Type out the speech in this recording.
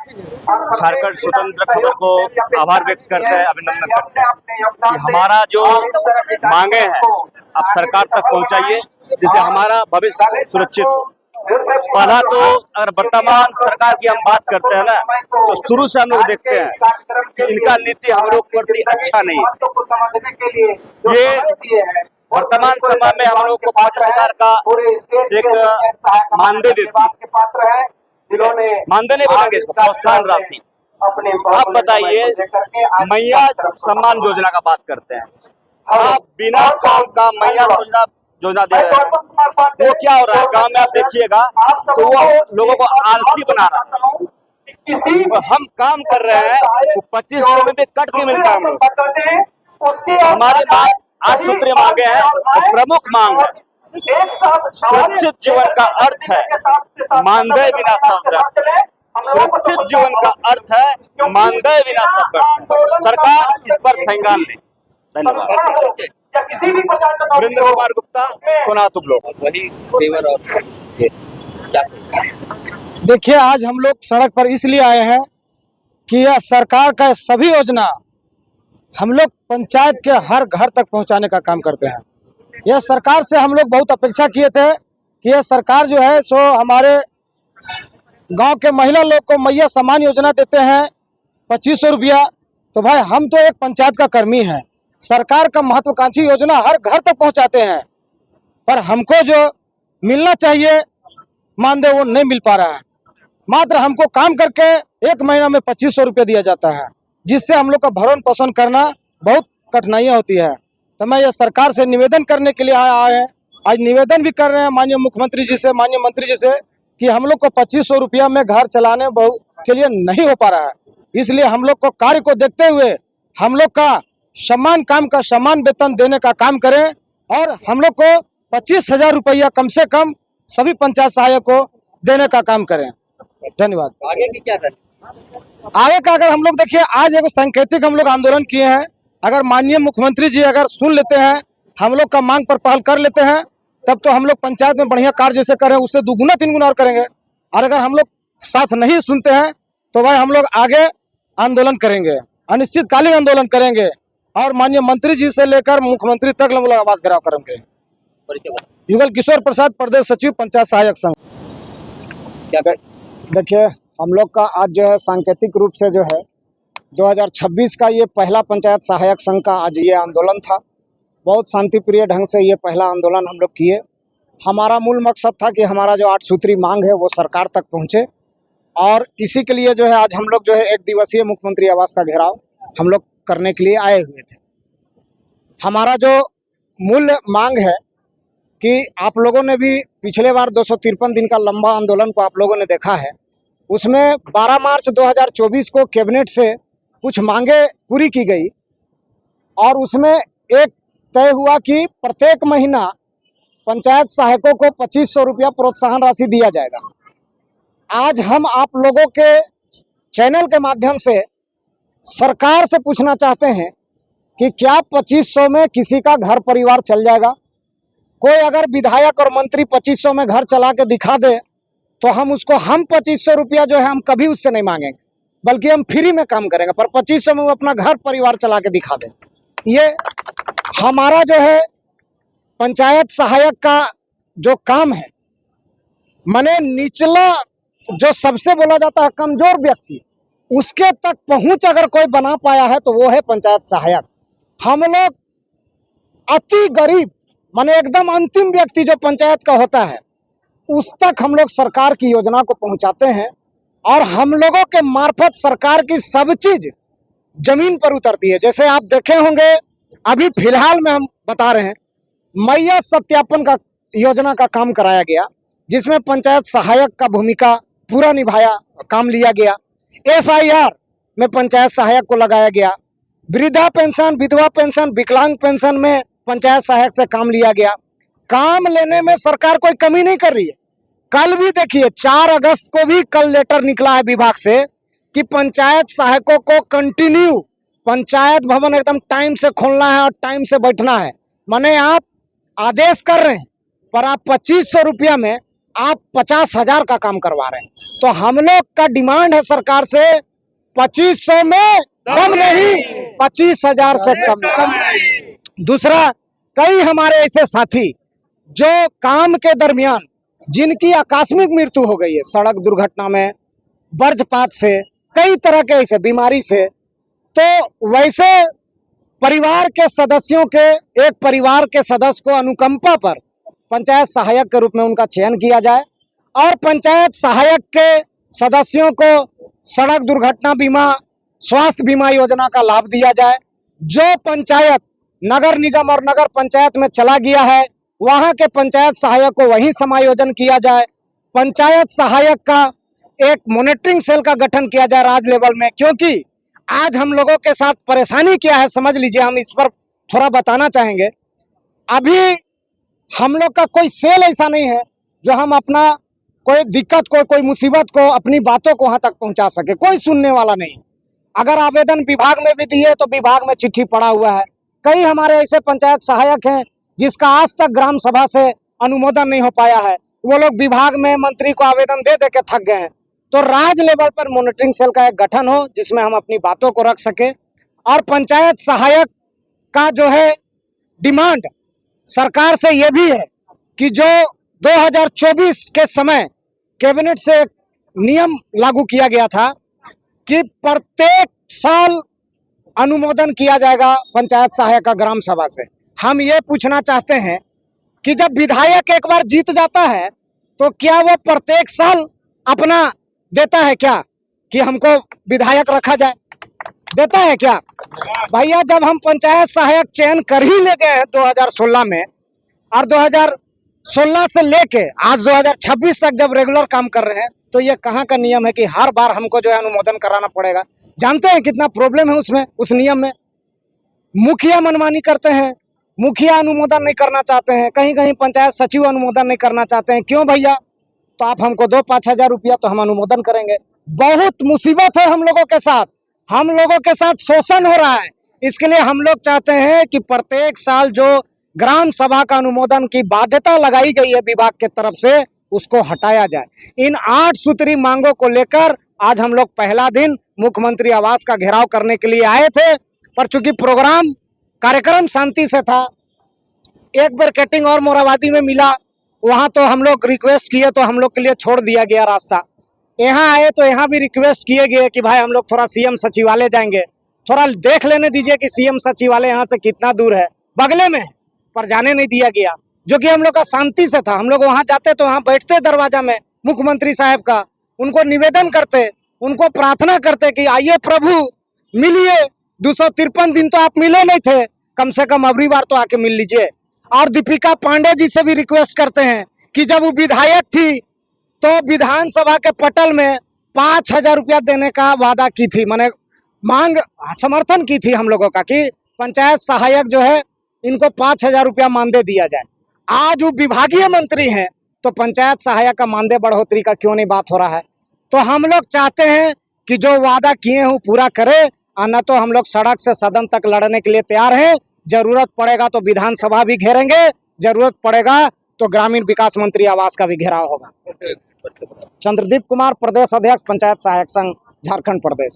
झारखंड स्वतंत्र खबर को आभार व्यक्त करते हैं, अभिनंदन करते हैं कि हमारा जो मांगे हैं अब सरकार तक पहुंचाइए, जिससे हमारा भविष्य सुरक्षित हो। पहला तो अगर वर्तमान सरकार की हम बात करते हैं ना, तो शुरू से हम लोग देखते हैं कि इनका नीति हम लोग प्रति अच्छा नहीं है। ये वर्तमान समय में हम लोग को 50,000 का एक मानदेय देती है, मानदेय नहीं बोलेंगे इसको, प्रोत्साहन राशि। आप बताइए, मैया सम्मान योजना का बात करते हैं, आप बिना काम का मैया योजना दे रहे हैं। वो क्या हो रहा है गांव में, आप देखिएगा तो वो लोगों को आलसी बना रहा है। तो हम काम कर रहे हैं, वो 2500 में भी कट के मिलता है हम लोग। हमारी मांग 8 सूत्रीय मांगे हैं, और प्रमुख मांग है सुरक्षित जीवन का अर्थ है मानदेय बिना शब्द। सुरक्षित जीवन का अर्थ है मानदेय बिना शब्द। सरकार इस पर संज्ञान ले। धन्यवाद। वीरेंद्र कुमार गुप्ता, सोनातु ब्लॉक। वही फेवर और देखिए, आज हम लोग सड़क पर इसलिए आए हैं कि यह सरकार का सभी योजना हम लोग पंचायत के हर घर तक पहुंचाने का काम करते हैं। यह सरकार से हम लोग बहुत अपेक्षा किए थे कि यह सरकार जो है सो हमारे गांव के महिला लोग को मैया सम्मान योजना देते हैं 2500 रुपया। तो भाई हम तो एक पंचायत का कर्मी हैं, सरकार का महत्वाकांक्षी योजना हर घर तक पहुंचाते हैं, पर हमको जो मिलना चाहिए मानदेय वो नहीं मिल पा रहा है। मात्र हमको काम करके एक महीना में 2500 रुपया दिया जाता है, जिससे हम लोग का भरण पोषण करना बहुत कठिनाइयाँ होती है। तो मैं ये सरकार से निवेदन करने के लिए आए हैं, आज निवेदन भी कर रहे हैं माननीय मुख्यमंत्री जी से, माननीय मंत्री जी से, कि हम लोग को 2500 रुपया में घर चलाने के लिए नहीं हो पा रहा है। इसलिए हम लोग को कार्य को देखते हुए हम लोग का समान काम का समान वेतन देने का काम करें, और हम लोग को 25,000 रुपया कम से कम सभी पंचायत सहायक को देने का काम करें। धन्यवाद। आगे की क्या आगे का अगर हम लोग देखिए, आज एक सांकेतिक हम लोग आंदोलन किए हैं। अगर माननीय मुख्यमंत्री जी अगर सुन लेते हैं, हम लोग का मांग पर पहल कर लेते हैं, तब तो हम लोग पंचायत में बढ़िया कार्य जैसे करें उससे दुगुना 3 गुना और करेंगे। और अगर हम लोग साथ नहीं सुनते हैं तो भाई हम लोग आगे आंदोलन करेंगे, अनिश्चितकालीन आंदोलन करेंगे, और माननीय मंत्री जी से लेकर मुख्यमंत्री तक हम लोग आवाज घेराव करेंगे। युगल किशोर प्रसाद, प्रदेश सचिव पंचायत सहायक संघ। देखिए, हम लोग का आज जो है सांकेतिक रूप से जो है 2026 का ये पहला पंचायत सहायक संघ का आज ये आंदोलन था। बहुत शांतिप्रिय ढंग से ये पहला आंदोलन हम लोग किए। हमारा मूल मकसद था कि हमारा जो 8 सूत्री मांग है वो सरकार तक पहुँचे, और इसी के लिए जो है आज हम लोग जो है 1 दिवसीय मुख्यमंत्री आवास का घेराव हम लोग करने के लिए आए हुए थे। हमारा जो मूल मांग है कि आप लोगों ने भी पिछले बार 253 दिन का लंबा आंदोलन को आप लोगों ने देखा है, उसमें 12 मार्च 2024 को कैबिनेट से कुछ मांगे पूरी की गई, और उसमें एक तय हुआ कि प्रत्येक महीना पंचायत सहायकों को 2500 रुपया प्रोत्साहन राशि दिया जाएगा। आज हम आप लोगों के चैनल के माध्यम से सरकार से पूछना चाहते हैं कि क्या 2500 में किसी का घर परिवार चल जाएगा? कोई अगर विधायक और मंत्री 2500 में घर चला के दिखा दे तो हम 2500 रुपया जो है हम कभी उससे नहीं मांगेंगे, बल्कि हम फ्री में काम करेंगे, पर 2500 में वो अपना घर परिवार चला के दिखा दे। ये हमारा जो है पंचायत सहायक का जो काम है, माने निचला जो सबसे बोला जाता है कमजोर व्यक्ति, उसके तक पहुंच अगर कोई बना पाया है तो वो है पंचायत सहायक। हम लोग अति गरीब माने एकदम अंतिम व्यक्ति जो पंचायत का होता है उस तक हम लोग सरकार की योजना को पहुंचाते हैं, और हम लोगों के मार्फत सरकार की सब चीज जमीन पर उतरती है। जैसे आप देखे होंगे, अभी फिलहाल में हम बता रहे हैं, मैया सत्यापन का योजना का काम कराया गया, जिसमें पंचायत सहायक का भूमिका पूरा निभाया, काम लिया गया। SIR में पंचायत सहायक को लगाया गया। वृद्धा पेंशन, विधवा पेंशन, विकलांग पेंशन में पंचायत सहायक से काम लिया गया। काम लेने में सरकार कोई कमी नहीं कर रही है। कल भी देखिए 4 अगस्त को भी कल लेटर निकला है विभाग से कि पंचायत सहायकों को कंटिन्यू पंचायत भवन एकदम टाइम से खोलना है और टाइम से बैठना है। माने आप आदेश कर रहे हैं, पर आप 2500 रुपया में आप 50,000 का काम करवा रहे हैं। तो हम लोग का डिमांड है सरकार से 2500 में कम नहीं, 25,000 से कम। दूसरा, कई हमारे ऐसे साथी जो काम के दरमियान जिनकी आकस्मिक मृत्यु हो गई है, सड़क दुर्घटना में, वज्रपात से, कई तरह के ऐसे बीमारी से, तो वैसे परिवार के सदस्यों के, एक परिवार के सदस्य को अनुकंपा पर पंचायत सहायक के रूप में उनका चयन किया जाए और पंचायत सहायक के सदस्यों को सड़क दुर्घटना बीमा, स्वास्थ्य बीमा योजना का लाभ दिया जाए। जो पंचायत नगर निगम और नगर पंचायत में चला गया है, वहां के पंचायत सहायक को वहीं समायोजन किया जाए। पंचायत सहायक का एक मॉनिटरिंग सेल का गठन किया जाए राज्य लेवल में, क्योंकि आज हम लोगों के साथ परेशानी क्या है समझ लीजिए, हम इस पर थोड़ा बताना चाहेंगे। अभी हम लोग का कोई सेल ऐसा नहीं है जो हम अपना कोई दिक्कत को, कोई मुसीबत को, अपनी बातों को वहां तक पहुंचा सके, कोई सुनने वाला नहीं। अगर आवेदन विभाग में भी दिए तो विभाग में चिट्ठी पड़ा हुआ है। कई हमारे ऐसे पंचायत सहायक हैं जिसका आज तक ग्राम सभा से अनुमोदन नहीं हो पाया है, वो लोग विभाग में मंत्री को आवेदन दे दे के थक गए हैं। तो राज्य लेवल पर मॉनिटरिंग सेल का एक गठन हो जिसमें हम अपनी बातों को रख सके। और पंचायत सहायक का जो है डिमांड सरकार से ये भी है कि जो 2024 के समय कैबिनेट से एक नियम लागू किया गया था कि प्रत्येक साल अनुमोदन किया जाएगा पंचायत सहायक का ग्राम सभा से। हम ये पूछना चाहते हैं कि जब विधायक एक बार जीत जाता है तो क्या वो प्रत्येक साल अपना देता है क्या कि हमको विधायक रखा जाए? देता है क्या भैया? जब हम पंचायत सहायक चयन कर ही ले गए हैं 2016 में, और 2016 से लेके आज 2026 तक जब रेगुलर काम कर रहे हैं, तो ये कहाँ का नियम है कि हर बार हमको जो है अनुमोदन कराना पड़ेगा? जानते हैं कितना प्रॉब्लम है उसमें, उस नियम में। मुखिया मनमानी करते हैं, मुखिया अनुमोदन नहीं करना चाहते हैं, कहीं कहीं पंचायत सचिव अनुमोदन नहीं करना चाहते हैं। क्यों भैया? तो आप हमको दो 5,000 रुपया तो हम अनुमोदन करेंगे। बहुत मुसीबत है हम लोगों के साथ, हम लोगों के साथ शोषण हो रहा है। इसके लिए हम लोग चाहते हैं कि प्रत्येक साल जो ग्राम सभा का अनुमोदन की बाध्यता लगाई गई है विभाग के तरफ से, उसको हटाया जाए। इन 8 सूत्री मांगों को लेकर आज हम लोग पहला दिन मुख्यमंत्री आवास का घेराव करने के लिए आए थे, पर चूंकि कार्यक्रम शांति से था, एक बैरिकेडिंग और मोराबादी में मिला, वहां तो हम लोग रिक्वेस्ट किए तो हम लोग के लिए छोड़ दिया गया रास्ता। यहाँ आए तो यहाँ भी रिक्वेस्ट किए गए कि भाई हम लोग थोड़ा सीएम सचिवालय जाएंगे, थोड़ा देख लेने दीजिए कि सीएम सचिवालय यहाँ से कितना दूर है, बगले में है, पर जाने नहीं दिया गया। जो कि हम लोग का शांति से था, हम लोग वहां जाते तो वहां बैठते दरवाजा में मुख्यमंत्री साहब का, उनको निवेदन करते, उनको प्रार्थना करते कि आइए प्रभु मिलिए, 253 दिन तो आप मिले नहीं थे, कम से कम अगली बार तो आके मिल लीजिए। और दीपिका पांडे जी से भी रिक्वेस्ट करते हैं कि जब वो विधायक थी तो विधानसभा के पटल में 5,000 रुपया देने का वादा की थी, माने मांग समर्थन की थी हम लोगों का कि पंचायत सहायक जो है इनको 5,000 रुपया मानदेय दिया जाए। आज वो विभागीय मंत्री हैं तो पंचायत सहायक का मानदेय बढ़ोतरी का क्यों नहीं बात हो रहा है? तो हम लोग चाहते हैं कि जो वादा किए हैं वो पूरा करे, और न तो हम लोग सड़क से सदन तक लड़ने के लिए तैयार हैं। जरूरत पड़ेगा तो विधानसभा भी घेरेंगे, जरूरत पड़ेगा तो ग्रामीण विकास मंत्री आवास का भी घेराव होगा। चंद्रदीप कुमार, प्रदेश अध्यक्ष पंचायत सहायक संघ, झारखंड प्रदेश।